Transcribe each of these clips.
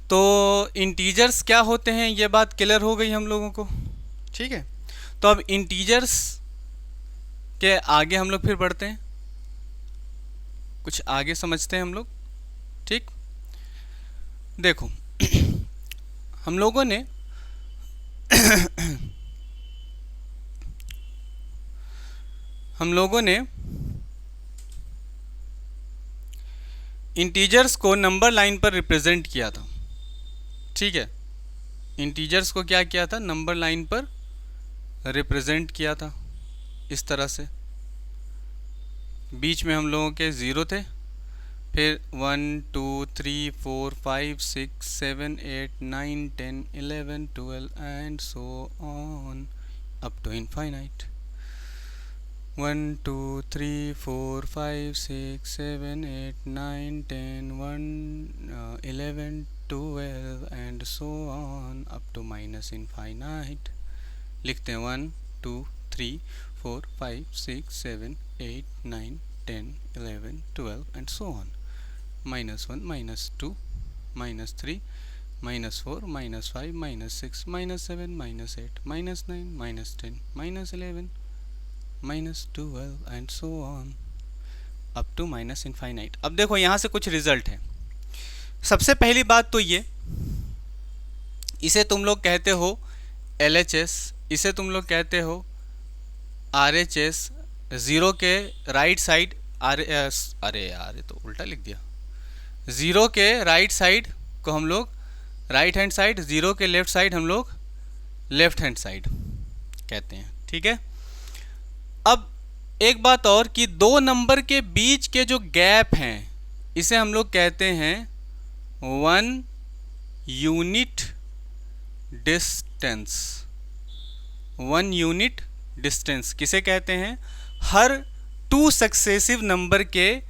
तो इंटीजर्स क्या होते हैं ये बात क्लियर हो गई हम लोगों को। ठीक है, तो अब इंटीजर्स के आगे हम लोग फिर बढ़ते हैं, कुछ आगे समझते हैं हम लोग। ठीक, देखो हम लोगों ने हम लोगों ने इंटीजर्स को नंबर लाइन पर रिप्रेजेंट किया था। ठीक है, इंटीजर्स को क्या किया था, नंबर लाइन पर रिप्रेजेंट किया था इस तरह से। बीच में हम लोगों के ज़ीरो थे, फिर 1 2 3 4 5 6 7 8 9 10 11 12 and so on up to infinite. 1 2 3 4 5 6 7 8 9 10 11 12 and so on up to minus infinite. लिखते हैं 1 2 3 4 5 6 7 8 9 10 11 12 and so on. -1 -2 -3 -4 -5 -6 -7 -8 -9 -10 -11 -12 and so on up to minus infinite. अब देखो यहाँ से कुछ रिजल्ट है। सबसे पहली बात तो ये, इसे तुम लोग कहते हो LHS, इसे तुम लोग कहते हो RHS। ज़ीरो के राइट साइड अरे यार ये तो उल्टा लिख दिया। ज़ीरो के राइट साइड को हम लोग राइट हैंड साइड, ज़ीरो के लेफ्ट साइड हम लोग लेफ्ट हैंड साइड कहते हैं। ठीक है, अब एक बात और कि दो नंबर के बीच के जो गैप हैं इसे हम लोग कहते हैं 1 यूनिट डिस्टेंस। 1 यूनिट डिस्टेंस किसे कहते हैं, हर 2 सक्सेसिव नंबर के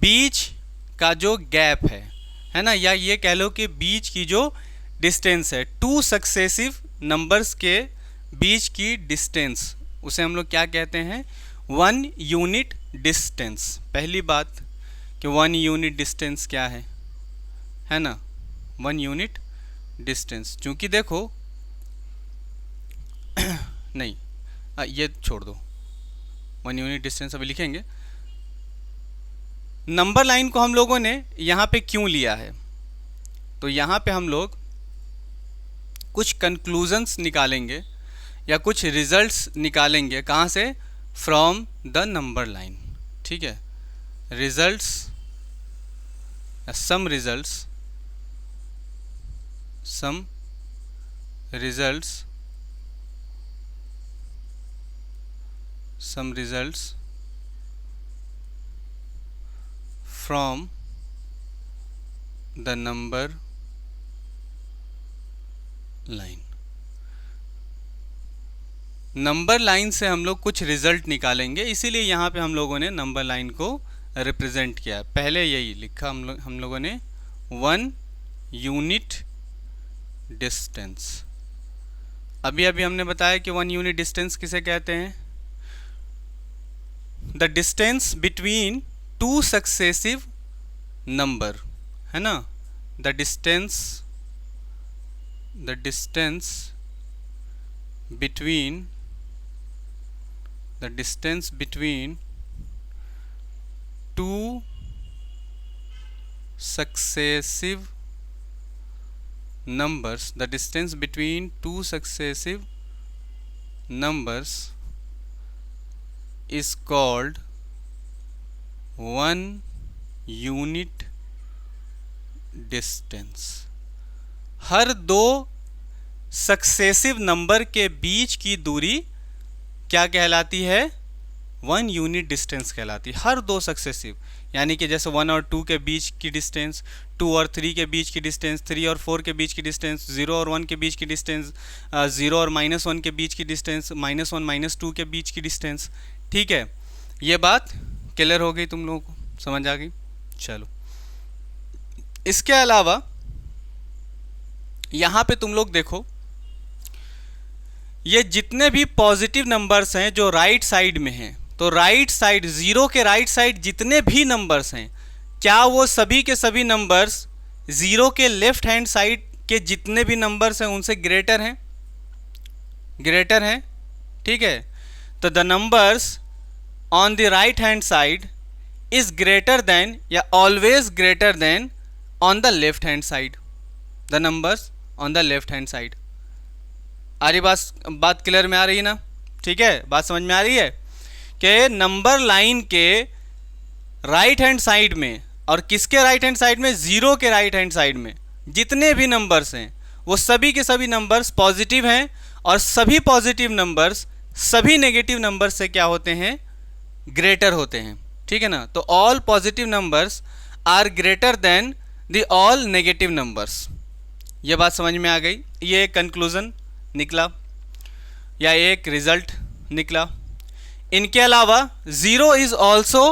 बीच का जो गैप है ना, या ये कह लो कि बीच की जो डिस्टेंस है, 2 सक्सेसिव नंबर्स के बीच की डिस्टेंस, उसे हम लोग क्या कहते हैं, 1 यूनिट डिस्टेंस। पहली बात कि 1 यूनिट डिस्टेंस क्या है ना, 1 यूनिट डिस्टेंस। चूंकि देखो नहीं ये छोड़ दो, 1 यूनिट डिस्टेंस अभी लिखेंगे। नंबर लाइन को हम लोगों ने यहाँ पे क्यों लिया है, तो यहाँ पे हम लोग कुछ कंक्लूजन्स निकालेंगे या कुछ रिजल्ट्स निकालेंगे। कहाँ से, फ्रॉम द नंबर लाइन। ठीक है, results, some results from the number line। Number line से हम लोग कुछ रिजल्ट निकालेंगे, इसीलिए यहाँ पे हम लोगों ने नंबर लाइन को रिप्रेजेंट किया। पहले यही लिखा हम लोगों ने 1 यूनिट डिस्टेंस। अभी हमने बताया कि 1 यूनिट डिस्टेंस किसे कहते हैं, the distance between 2 successive number, है ना, the distance between 2 successive numbers, the distance between 2 successive numbers is called 1 unit distance. Her 2 successive number के बीच की दूरी क्या कहलाती है, 1 यूनिट डिस्टेंस कहलाती है। हर 2 सक्सेसिव, यानी कि जैसे 1 और 2 के बीच की डिस्टेंस, 2 और 3 के बीच की डिस्टेंस, 3 और 4 के बीच की डिस्टेंस, 0 और 1 के बीच की डिस्टेंस, 0 और -1 के बीच की डिस्टेंस, -1 -2 के बीच की डिस्टेंस। ठीक है, ये बात क्लियर हो गई, तुम लोगों को समझ आ गई। चलो, इसके अलावा यहाँ पे तुम लोग देखो, ये जितने भी पॉजिटिव नंबर्स हैं जो राइट साइड में हैं, तो राइट साइड, 0 के राइट साइड जितने भी नंबर्स हैं, क्या वो सभी के सभी नंबर्स ज़ीरो के लेफ्ट हैंड साइड के जितने भी नंबर्स हैं उनसे ग्रेटर हैं, ठीक है। तो the numbers on the right hand side is greater than या always greater than on the left hand side, the numbers on the left hand side. आ रही बात क्लियर में आ रही है ना? ठीक है, बात समझ में आ रही है कि नंबर लाइन के राइट हैंड साइड में और किसके राइट हैंड साइड में, ज़ीरो के राइट हैंड साइड में जितने भी नंबर्स हैं वो सभी के सभी नंबर्स पॉजिटिव हैं, और सभी पॉजिटिव नंबर्स सभी नेगेटिव नंबर्स से क्या होते हैं, ग्रेटर होते हैं, ठीक है ना। तो all positive numbers are greater than the all negative numbers. ये बात समझ में आ गई? ये एक कंक्लूजन निकला या एक रिजल्ट निकला। इनके अलावा zero is also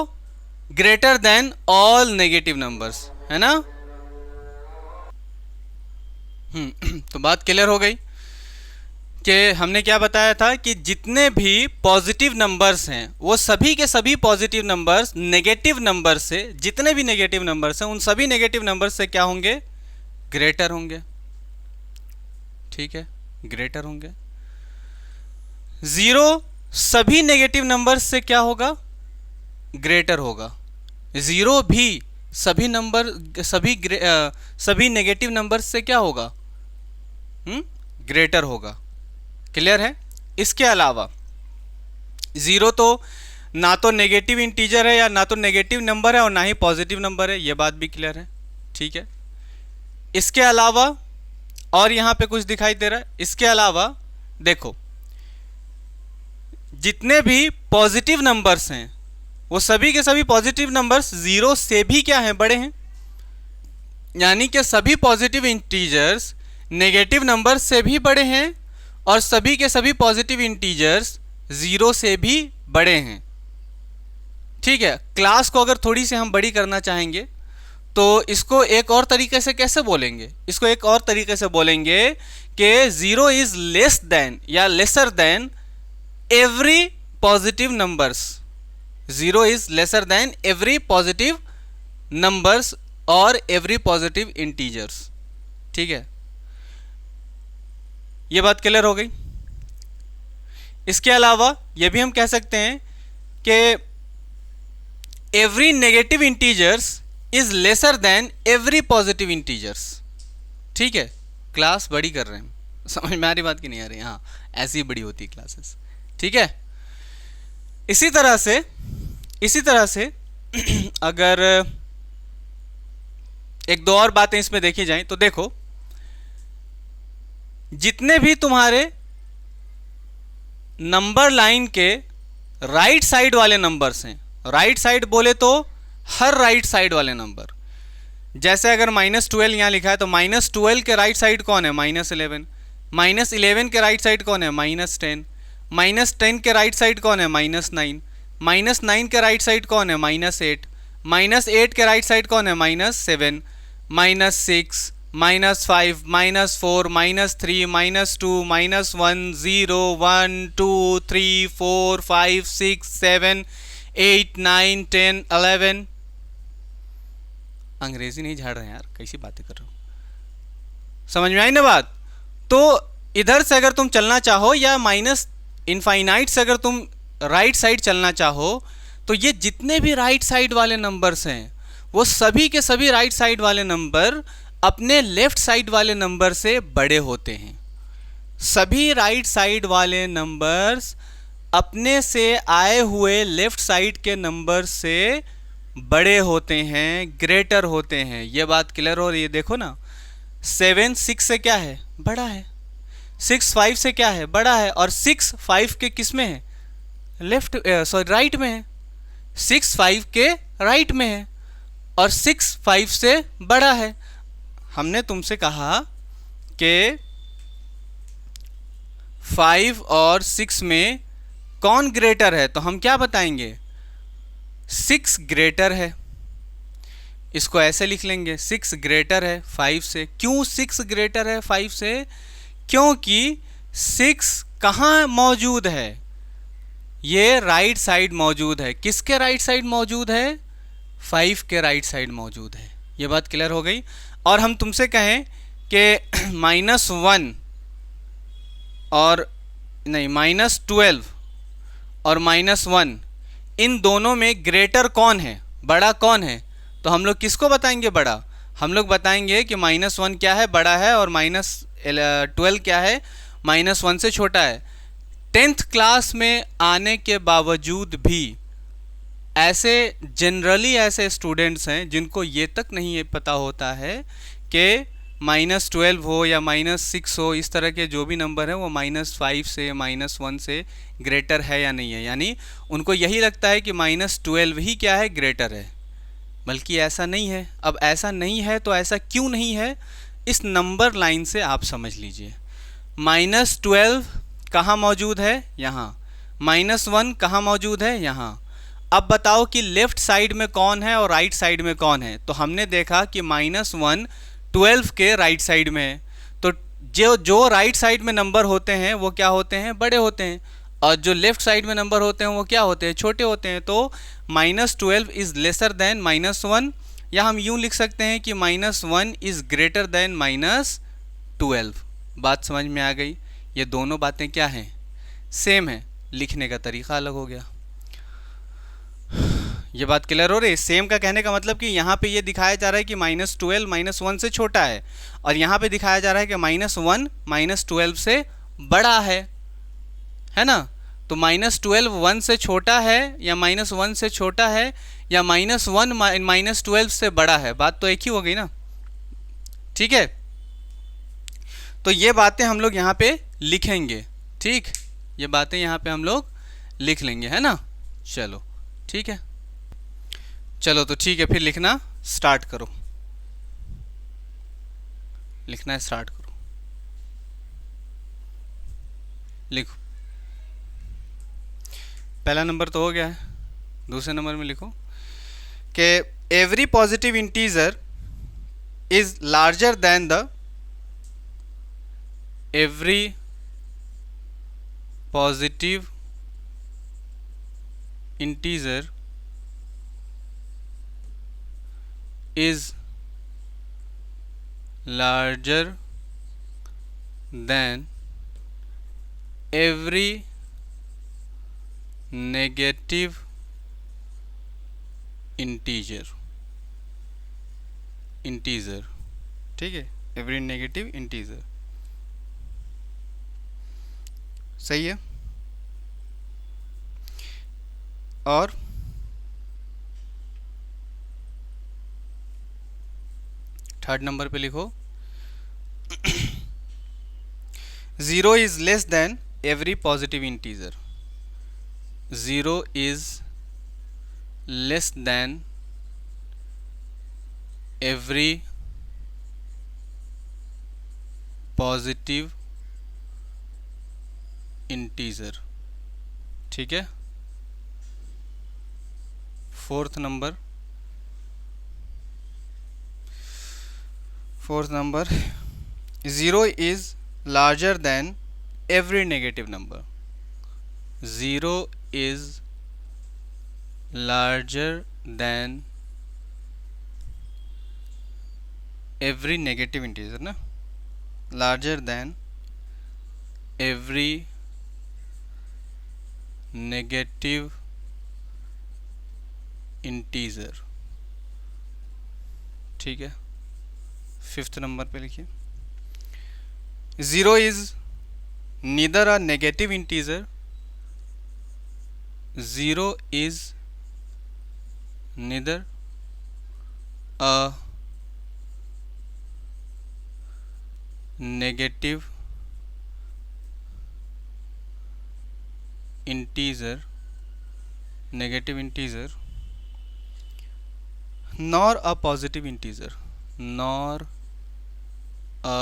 greater than all negative numbers, है ना। तो बात क्लियर हो गई कि हमने क्या बताया था कि जितने भी पॉजिटिव नंबर्स हैं वो सभी के सभी पॉजिटिव नंबर्स नेगेटिव नंबर से, जितने भी नेगेटिव नंबर्स हैं उन सभी नेगेटिव नंबर्स से क्या होंगे, ग्रेटर होंगे, ठीक है, ग्रेटर होंगे। ज़ीरो सभी नेगेटिव नंबर्स से क्या होगा, ग्रेटर होगा। ज़ीरो भी सभी नेगेटिव नंबर्स से क्या होगा, ग्रेटर होगा। क्लियर है? इसके अलावा ज़ीरो तो ना तो नेगेटिव इंटीजर है या ना तो नेगेटिव नंबर है और ना ही पॉजिटिव नंबर है, ये बात भी क्लियर है, ठीक है। इसके अलावा और यहाँ पे कुछ दिखाई दे रहा है, इसके अलावा देखो जितने भी पॉजिटिव नंबर्स हैं वो सभी के सभी पॉजिटिव नंबर्स ज़ीरो से भी क्या हैं, बड़े हैं। यानी कि सभी पॉजिटिव इंटीजर्स नेगेटिव नंबर्स से भी बड़े हैं और सभी के सभी पॉजिटिव इंटीजर्स ज़ीरो से भी बड़े हैं, ठीक है। क्लास को अगर थोड़ी सी हम बड़ी करना चाहेंगे तो इसको एक और तरीके से कैसे बोलेंगे, इसको एक और तरीके से बोलेंगे कि ज़ीरो इज़ लेस देन या lesser than every positive numbers. Zero is lesser than every positive numbers और एवरी पॉजिटिव इंटीजर्स, ठीक है। ये बात क्लियर हो गई। इसके अलावा ये भी हम कह सकते हैं कि every negative integers is lesser than every positive integers, ठीक है। क्लास बड़ी कर रहे हैं, समझ में आ रही बात की नहीं आ रही? हाँ, ऐसी बड़ी होती है क्लासेस, ठीक है। इसी तरह से अगर एक दो और बातें इसमें देखी जाएं तो देखो, जितने भी तुम्हारे नंबर लाइन के राइट साइड वाले नंबर्स हैं, राइट साइड बोले तो हर राइट साइड वाले नंबर, जैसे अगर -12 यहाँ लिखा है तो -12 के राइट साइड कौन है, -11, -11 के राइट साइड कौन है, -10, -10 के राइट साइड कौन है, -9, -9 के राइट साइड कौन है, -8, -8 के राइट साइड कौन है, -7, -6, -5, -4, -3, -2, -1, 0, 1, 2, 3, 4, 5, 6, 7, 8, 9, 10, 11। अंग्रेजी नहीं झाड़ रहे हैं यार, कैसी बातें कर रहे हो, समझ में आई ना बात? तो इधर से अगर तुम चलना चाहो या -इनफाइनाइट से अगर तुम राइट साइड चलना चाहो तो ये जितने भी राइट साइड वाले नंबर्स हैं वो सभी के सभी राइट साइड वाले नंबर अपने लेफ्ट साइड वाले नंबर से बड़े होते हैं। सभी राइट साइड वाले नंबर्स अपने से आए हुए लेफ्ट साइड के नंबर से बड़े होते हैं, ग्रेटर होते हैं। ये बात क्लियर हो रही है? देखो ना, 7 6 से क्या है, बड़ा है। 6 5 से क्या है, बड़ा है। और 6 5 के किस में है, राइट में है। 6 5 के राइट में है और 6 5 से बड़ा है। हमने तुमसे कहा कि 5 और 6 में कौन ग्रेटर है, तो हम क्या बताएंगे, 6 ग्रेटर है। इसको ऐसे लिख लेंगे, 6 ग्रेटर है 5 से। क्यों 6 ग्रेटर है 5 से? क्योंकि 6 कहाँ मौजूद है, ये राइट साइड मौजूद है। किसके राइट साइड मौजूद है, 5 के राइट साइड मौजूद है। ये बात क्लियर हो गई। और हम तुमसे कहें कि -1 और नहीं -12 और -1 इन दोनों में ग्रेटर कौन है, बड़ा कौन है, तो हम लोग किसको बताएंगे बड़ा? हम लोग बताएंगे कि -1 क्या है, बड़ा है, और -12 क्या है, -1 से छोटा है। 10th क्लास में आने के बावजूद भी ऐसे जनरली ऐसे स्टूडेंट्स हैं जिनको ये तक नहीं ये पता होता है कि -12 हो या -6 हो, इस तरह के जो भी नंबर हैं वो -5 से -1 से ग्रेटर है या नहीं है। यानी उनको यही लगता है कि -12 ही क्या है, ग्रेटर है, बल्कि ऐसा नहीं है। अब ऐसा नहीं है तो ऐसा क्यों नहीं है, इस नंबर लाइन से आप समझ लीजिए। -12 कहाँ मौजूद है, यहाँ। -1 कहाँ मौजूद है, यहाँ। अब बताओ कि लेफ्ट साइड में कौन है और राइट साइड में कौन है। तो हमने देखा कि -1 12 के राइट साइड में है, तो जो राइट साइड में नंबर होते हैं वो क्या होते हैं, बड़े होते हैं, और जो लेफ्ट साइड में नंबर होते हैं वो क्या होते हैं, छोटे होते हैं। तो -12 इज़ लेसर देन -1, या हम यूँ लिख सकते हैं कि -1 इज़ ग्रेटर देन -12। बात समझ में आ गई? ये दोनों बातें क्या हैं, सेम है, लिखने का तरीका अलग हो गया। ये बात क्लियर हो रही है? सेम का कहने का मतलब कि यहाँ पे ये दिखाया जा रहा है कि -12 -1 से छोटा है, और यहाँ पे दिखाया जा रहा है कि -1 -12 से बड़ा है ना। तो -12 1 से छोटा है या -1 से छोटा है, या -1 -12 से बड़ा है, बात तो एक ही हो गई ना। ठीक है, तो ये बातें हम लोग यहाँ पे लिखेंगे। ठीक, ये बातें यहाँ पे हम लोग लिख लेंगे, है ना। चलो ठीक है, चलो तो ठीक है, फिर लिखना स्टार्ट करो, लिखना स्टार्ट करो, लिखो। पहला नंबर तो हो गया है, दूसरे नंबर में लिखो कि every positive integer is larger than the every positive integer is larger than every negative integer। ठीक है, every negative integer, सही है। और थर्ड नंबर पे लिखो 0 is less than every positive integer. 0 is less than every positive integer. ठीक है। Fourth number 0 is larger than every negative number। 0 is larger than every negative integer ना, larger than every negative integer। ठीक है। Fifth number पे लिखिए 0 is neither a negative integer. 0 is neither a negative integer nor a positive integer, nor a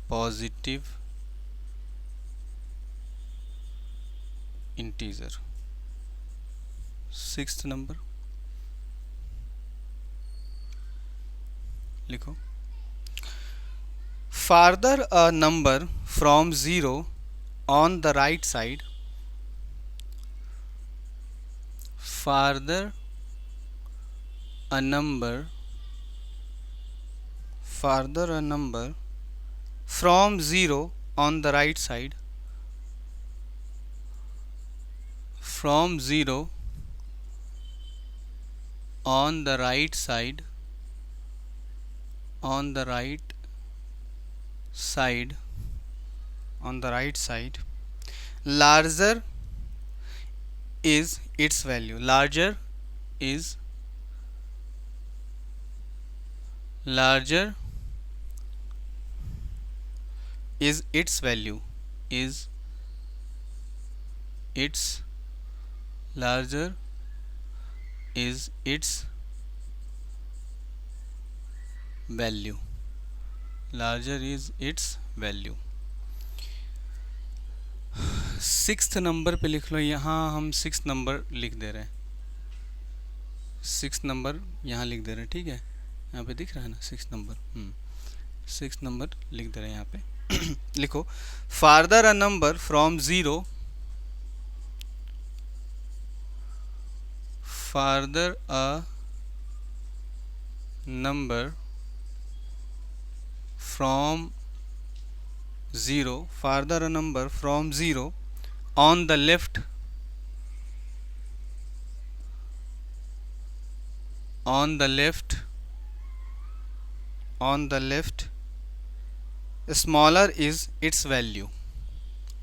positive integer। Sixth number लिखो farther a number from 0 on the right side, farther a number farther a number from 0 on the right side, from 0 on the right side, on the right side, on the right side, larger is its value, larger is its value, is its larger is its value, larger is its value। Sixth number पे लिख लो, यहाँ हम six number लिख दे रहे हैं, six number यहाँ लिख दे रहे हैं, ठीक है, यहाँ पे दिख रहा है ना सिक्स नंबर, सिक्स नंबर लिख दे रहे हैं यहाँ पे। लिखो farther a number from 0, farther a number from 0, farther a number from 0 on the left, on the left, on the left, smaller is its value,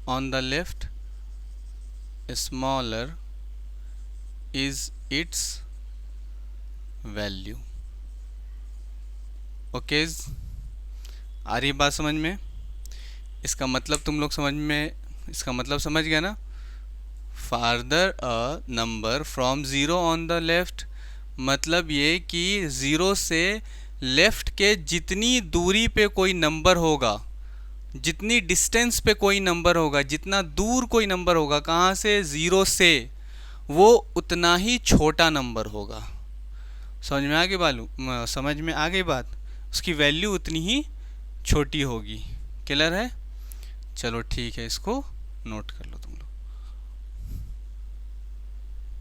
on the left, smaller is its value। Okay, आ रही बात समझ में? इसका मतलब तुम लोग समझ में, इसका मतलब समझ गया ना? Farther a number from 0 on the left, मतलब ये कि 0 से लेफ्ट के जितनी दूरी पे कोई नंबर होगा, जितनी डिस्टेंस पे कोई नंबर होगा, जितना दूर कोई नंबर होगा कहाँ से, 0 से, वो उतना ही छोटा नंबर होगा। समझ में आ गई समझ में आ गई बात? उसकी वैल्यू उतनी ही छोटी होगी। क्लियर है? चलो ठीक है, इसको नोट कर